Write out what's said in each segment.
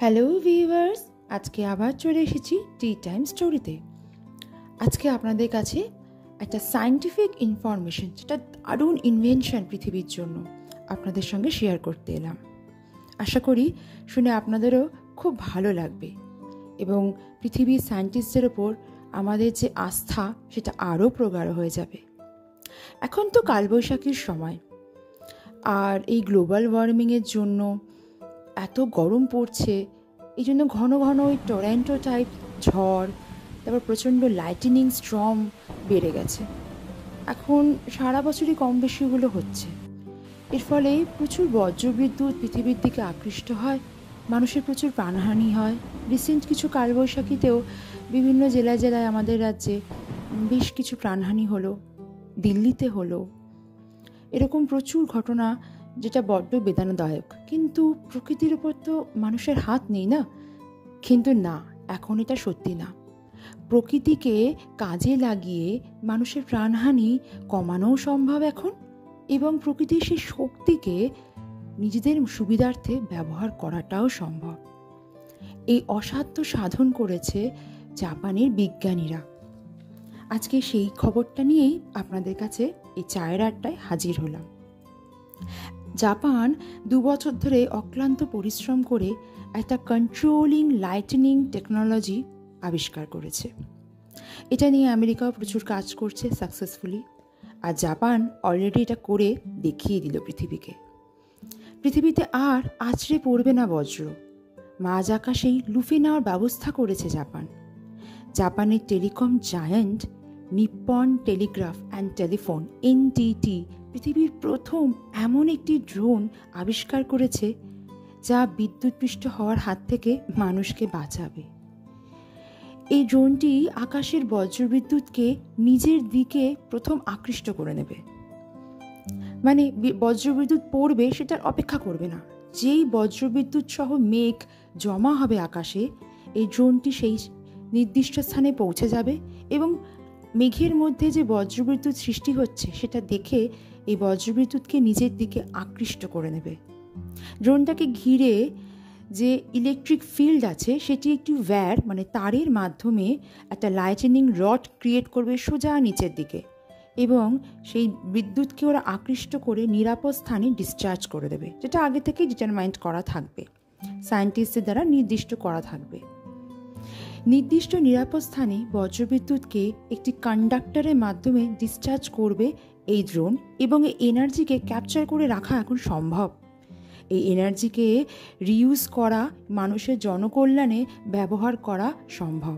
Hello viewers, আজকে আবার চলে এসেছি টি টাইম স্টোরিতে। আজকে আপনাদের কাছে একটা সায়েন্টিফিক ইনফরমেশন, যেটা দারুণ ইনভেনশন পৃথিবীর জন্য, আপনাদের সঙ্গে শেয়ার করতে এলাম। আশা করি শুনে আপনাদেরও খুব ভালো লাগবে এবং পৃথিবীর সায়েন্টিস্টদের ওপর আমাদের যে আস্থা সেটা আরও প্রগাঢ় হয়ে যাবে। এখন তো কালবৈশাখীর সময়, আর এই গ্লোবাল ওয়ার্মিংয়ের জন্য এত গরম পড়ছে, এই জন্য ঘন ঘন ওই টরেন্টো টাইপ ঝড়, তারপর প্রচণ্ড লাইটনিং স্টর্ম বেড়ে গেছে। এখন সারা বছরই কম বেশিগুলো হচ্ছে। এর ফলে প্রচুর বজ্রবিদ্যুৎ পৃথিবীর দিকে আকৃষ্ট হয়, মানুষের প্রচুর প্রাণহানি হয়। রিসেন্ট কিছু কালবৈশাখীতেও বিভিন্ন জেলায় আমাদের রাজ্যে বেশ কিছু প্রাণহানি হলো, দিল্লিতে হলো। এরকম প্রচুর ঘটনা, যেটা বড্ড বেদনাদায়ক। কিন্তু প্রকৃতির উপর তো মানুষের হাত নেই না। কিন্তু না, এখন এটা সত্যি না। প্রকৃতিকে কাজে লাগিয়ে মানুষের প্রাণহানি কমানোও সম্ভব এখন, এবং প্রকৃতির সেই শক্তিকে নিজেদের সুবিধার্থে ব্যবহার করাটাও সম্ভব। এই অসাধ্য সাধন করেছে জাপানের বিজ্ঞানীরা। আজকে সেই খবরটা নিয়েই আপনাদের কাছে এই চায়ের আড্ডায় হাজির হলাম। জাপান 2 বছর ধরে অক্লান্ত পরিশ্রম করে একটা কন্ট্রোলিং লাইটনিং টেকনোলজি আবিষ্কার করেছে। এটা নিয়ে আমেরিকাও প্রচুর কাজ করছে সাকসেসফুলি, আর জাপান অলরেডি এটা করে দেখিয়ে দিল পৃথিবীকে। পৃথিবীতে আর আছড়ে পড়বে না বজ্র, মাঝ আকাশেই লুফে নেওয়ার ব্যবস্থা করেছে জাপান। জাপানের telecom giant Nippon Telegraph and telephone NTT পৃথিবীর প্রথম এমন একটি ড্রোন আবিষ্কার করেছে যা বিদ্যুৎপৃষ্ট হওয়ার হাত থেকে মানুষকে বাঁচাবে। এই ড্রোনটি আকাশের বজ্রবিদ্যুৎকে নিজের দিকে প্রথম আকৃষ্ট করে নেবে। মানে বজ্রবিদ্যুৎ পড়বে সেটার অপেক্ষা করবে না, যেই বজ্রবিদ্যুৎ সহ মেঘ জমা হবে আকাশে, এই ড্রোনটি সেই নির্দিষ্ট স্থানে পৌঁছে যাবে এবং মেঘের মধ্যে যে বজ্রবিদ্যুৎ সৃষ্টি হচ্ছে সেটা দেখে এই বজ্রবিদ্যুৎকে নিজের দিকে আকৃষ্ট করে নেবে। ড্রোনটাকে ঘিরে যে ইলেকট্রিক ফিল্ড আছে সেটি একটি ওয়্যার মানে তারের মাধ্যমে একটা লাইটনিং রড ক্রিয়েট করবে সোজা নিচের দিকে, এবং সেই বিদ্যুৎকে ওরা আকৃষ্ট করে নিরাপদ স্থানে ডিসচার্জ করে দেবে, যেটা আগে থেকেই ডিটারমাইন্ড করা থাকবে, সায়েন্টিস্টদের দ্বারা নির্দিষ্ট করা থাকবে। নির্দিষ্ট নিরাপদ স্থানে বজ্রবিদ্যুৎকে একটি কন্ডাক্টরের মাধ্যমে ডিসচার্জ করবে এই ড্রোন, এবং এই এনার্জিকে ক্যাপচার করে রাখা এখন সম্ভব। এই এনার্জিকে রিইউজ করা, মানুষের জনকল্যাণে ব্যবহার করা সম্ভব।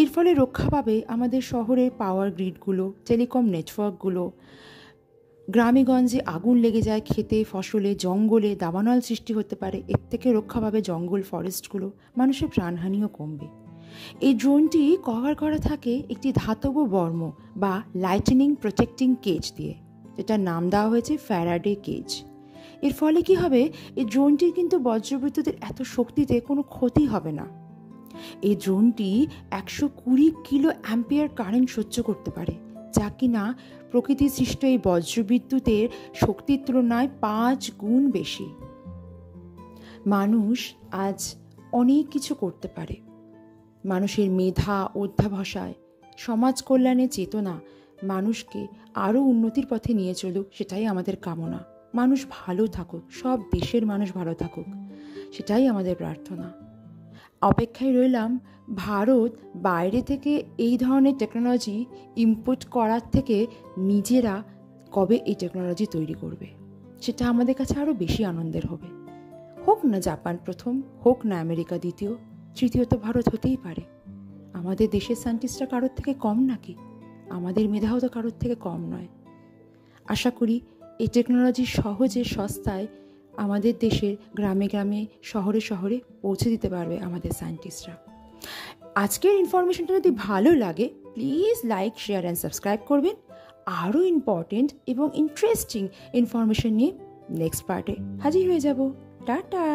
এর ফলে রক্ষা পাবে আমাদের শহরের পাওয়ার গ্রিডগুলো, টেলিকম নেটওয়ার্কগুলো। গ্রামেগঞ্জে আগুন লেগে যায়, খেতে ফসলে জঙ্গলে দাবানল সৃষ্টি হতে পারে, এর থেকে রক্ষা পাবে জঙ্গল ফরেস্টগুলো, মানুষের প্রাণহানিও কমবে। এই ড্রোনটি কভার করা থাকে একটি ধাতব বর্ম বা লাইটনিং প্রোটেক্টিং কেজ দিয়ে, যেটার নাম দেওয়া হয়েছে ফ্যারাডে কেজ। এর ফলে কি হবে, এই ড্রোনটির কিন্তু বজ্রবিদ্যুতের এত শক্তিতে কোনো ক্ষতি হবে না। এই ড্রোনটি 120 কিলো অ্যাম্পিয়ার কারেন্ট সহ্য করতে পারে, যা কিনা প্রকৃতি সৃষ্ট এই বজ্রবিদ্যুতের শক্তির তুলনায় 5 গুণ বেশি। মানুষ আজ অনেক কিছু করতে পারে। মানুষের মেধা, অধ্যবসায়, সমাজ কল্যাণের চেতনা মানুষকে আরও উন্নতির পথে নিয়ে চলুক, সেটাই আমাদের কামনা। মানুষ ভালো থাকুক, সব দেশের মানুষ ভালো থাকুক, সেটাই আমাদের প্রার্থনা। অপেক্ষায় রইলাম ভারত বাইরে থেকে এই ধরনের টেকনোলজি ইম্পোর্ট করার থেকে নিজেরা কবে এই টেকনোলজি তৈরি করবে, সেটা আমাদের কাছে আরও বেশি আনন্দের হবে। হোক না জাপান প্রথম, হোক না আমেরিকা দ্বিতীয়, তৃতীয় তো ভারত হতেই পারে। আমাদের দেশের সায়েন্টিস্টরা কারোর থেকে কম নাকি? আমাদের মেধাও তো কারোর থেকে কম নয়। আশা করি এই টেকনোলজি সহজে সস্তায় আমাদের দেশের গ্রামে গ্রামে শহরে শহরে পৌঁছে দিতে পারবে আমাদের সায়েন্টিস্টরা। আজকের ইনফরমেশনটা যদি ভালো লাগে, please like, share and subscribe করবেন। আরও ইম্পর্টেন্ট এবং ইন্টারেস্টিং ইনফরমেশন নিয়ে নেক্সট পার্টে হাজির হয়ে যাব। টাটা।